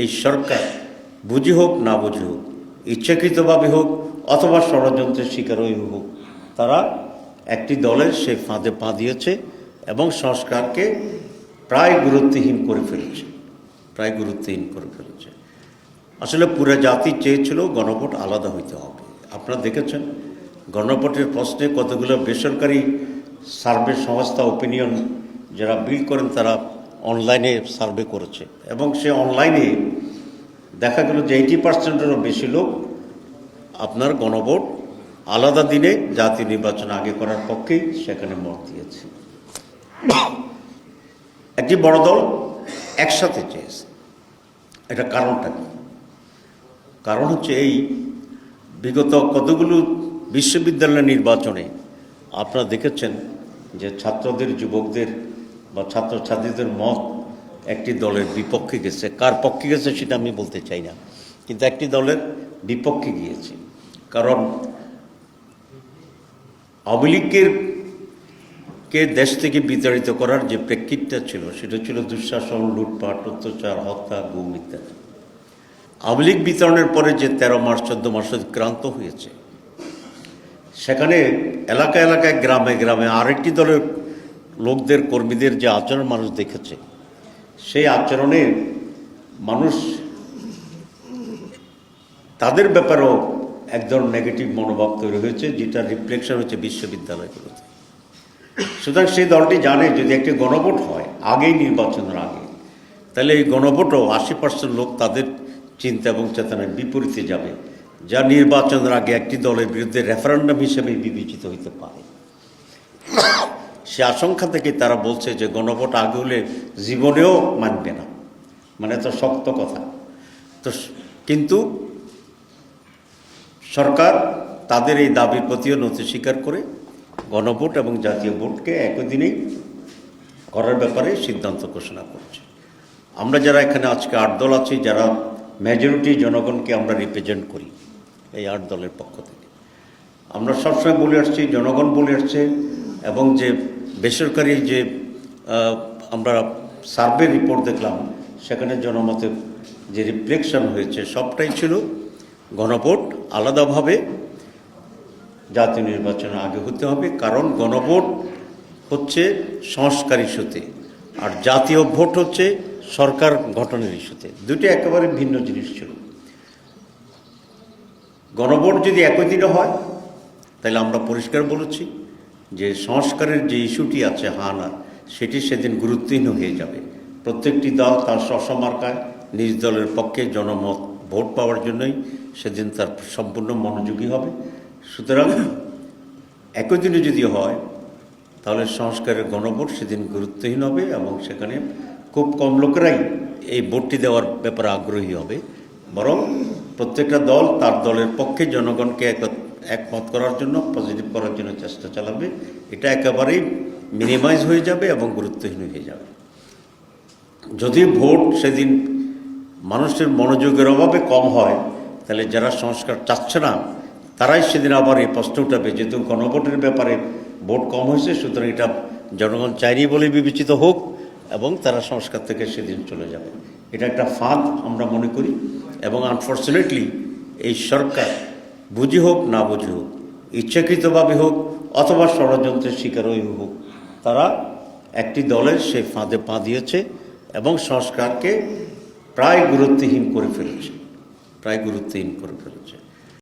এই সরকার বুঝি হোক না বুঝি হোক, ইচ্ছাকৃতভাবে হোক অথবা ষড়যন্ত্রের শিকারই হোক, তারা একটি দলের সেই ফাঁদে পা দিয়েছে এবং সংস্কারকে প্রায় গুরুত্বহীন করে ফেলেছে, প্রায় গুরুত্বহীন করে ফেলেছে। আসলে পুরো জাতি চেয়েছিল গণভোট আলাদা হইতে হবে। আপনারা দেখেছেন গণভোটের প্রশ্নে কতগুলো বেসরকারি সার্ভে সংস্থা, ওপিনিয়ন যারা বিল করেন, তারা অনলাইনে সার্ভে করেছে এবং সে অনলাইনে দেখা গেল যে 80%-এরও বেশি লোক আপনার গণভোট আলাদা দিনে জাতীয় নির্বাচন আগে করার পক্ষেই সেখানে মত দিয়েছে। একটি বড় দল একসাথে চেয়েছে। এটা কারণটা কি? কারণ হচ্ছে এই বিগত কতগুলো বিশ্ববিদ্যালয় নির্বাচনে আপনারা দেখেছেন যে ছাত্রদের, যুবকদের বা ছাত্রছাত্রীদের মত একটি দলের বিপক্ষে গেছে। কার পক্ষে গেছে সেটা আমি বলতে চাই না, কিন্তু একটি দলের বিপক্ষে গিয়েছে। কারণ আওয়ামী লীগকে দেশ থেকে বিতাড়িত করার যে প্রেক্ষিতটা ছিল সেটা ছিল দুঃশাসন, লুটপাট, অত্যাচার, হত্যা, গুম ইত্যাদি। আওয়ামী লীগ বিতরণের পরে যে 13 মাস 14 মাস অতিক্রান্ত হয়েছে, সেখানে এলাকায় এলাকায়, গ্রামে গ্রামে আরেকটি দলের লোকদের, কর্মীদের যে আচরণ মানুষ দেখেছে, সেই আচরণে মানুষ তাদের ব্যাপারেও একদম নেগেটিভ মনোভাব তৈরি হয়েছে, যেটা রিফ্লেকশন হচ্ছে বিশ্ববিদ্যালয়গুলোতে। সুতরাং সেই দলটি জানে যদি একটি গণভোট হয় আগেই, নির্বাচনের আগে, তাহলে এই গণভোটও 80% লোক তাদের চিন্তা এবং চেতনার বিপরীতে যাবে, যা নির্বাচনের আগে একটি দলের বিরুদ্ধে রেফারেন্ডাম হিসেবে বিবেচিত হইতে পারে। সে আশঙ্কা থেকে তারা বলছে যে গণভোট আগে হলে জীবনেও মানবে না। মানে তো শক্ত কথা তো, কিন্তু সরকার তাদের এই দাবির প্রতিও নথি স্বীকার করে গণভোট এবং জাতীয় ভোটকে একই দিনেই করার ব্যাপারে সিদ্ধান্ত ঘোষণা করছে। আমরা যারা এখানে আজকে 8 দল আছি, যারা মেজরিটি জনগণকে আমরা রিপ্রেজেন্ট করি, এই 8 দলের পক্ষ থেকে আমরা সবসময় বলে আসছি, জনগণ বলে আসছে, এবং যে বেসরকারি যে আমরা সার্ভে রিপোর্ট দেখলাম, সেখানে জনমতের যে রিফ্লেকশন হয়েছে সবটাই ছিল গণভোট আলাদাভাবে জাতীয় নির্বাচনের আগে হতে হবে। কারণ গণভোট হচ্ছে সংস্কার ইস্যুতে, আর জাতীয় ভোট হচ্ছে সরকার গঠনের ইস্যুতে। দুটি একেবারে ভিন্ন জিনিস ছিল। গণভোট যদি একই দিনে হয়, তাহলে আমরা পরিষ্কার বলেছি যে সংস্কারের যে ইস্যুটি আছে, হানা, সেটি সেদিন গুরুত্বহীন হয়ে যাবে। প্রত্যেকটি দল তার স্বমার্কায় নিজ দলের পক্ষে জনমত ভোট পাওয়ার জন্যই সেদিন তার সম্পূর্ণ মনোযোগী হবে। সুতরাং একই দিনে যদি হয়, তাহলে সংস্কারের গণভোট সেদিন গুরুত্বহীন হবে এবং সেখানে খুব কম লোকেরাই এই ভোটটি দেওয়ার ব্যাপারে আগ্রহী হবে। বরং প্রত্যেকটা দল তার দলের পক্ষে জনগণকে একমত করার জন্য, পজিটিভ করার জন্য চেষ্টা চালাবে। এটা একেবারেই মিনিমাইজ হয়ে যাবে এবং গুরুত্বহীন হয়ে যাবে। যদি ভোট সেদিন মানুষের মনোযোগের অভাবে কম হয়, তাহলে যারা সংস্কার চাচ্ছে না তারাই সেদিন আবার এই প্রশ্ন উঠাবে, যেহেতু গণভোটের ব্যাপারে ভোট কম হয়েছে, সুতরাং এটা জনগণ চাইনি বলে বিবেচিত হোক, এবং তারা সংস্কার থেকে সেদিন চলে যাবে। এটা একটা ফাঁদ আমরা মনে করি, এবং আনফর্চুনেটলি এই সরকার বুঝি হোক না বুঝি হোক, ইচ্ছাকৃতভাবে হোক অথবা ষড়যন্ত্রের শিকারই হোক, তারা একটি দলের সেই ফাঁদে পা দিয়েছে এবং সংস্কারকে প্রায় গুরুত্বহীন করে ফেলেছে, প্রায় গুরুত্বহীন করে ফেলেছে।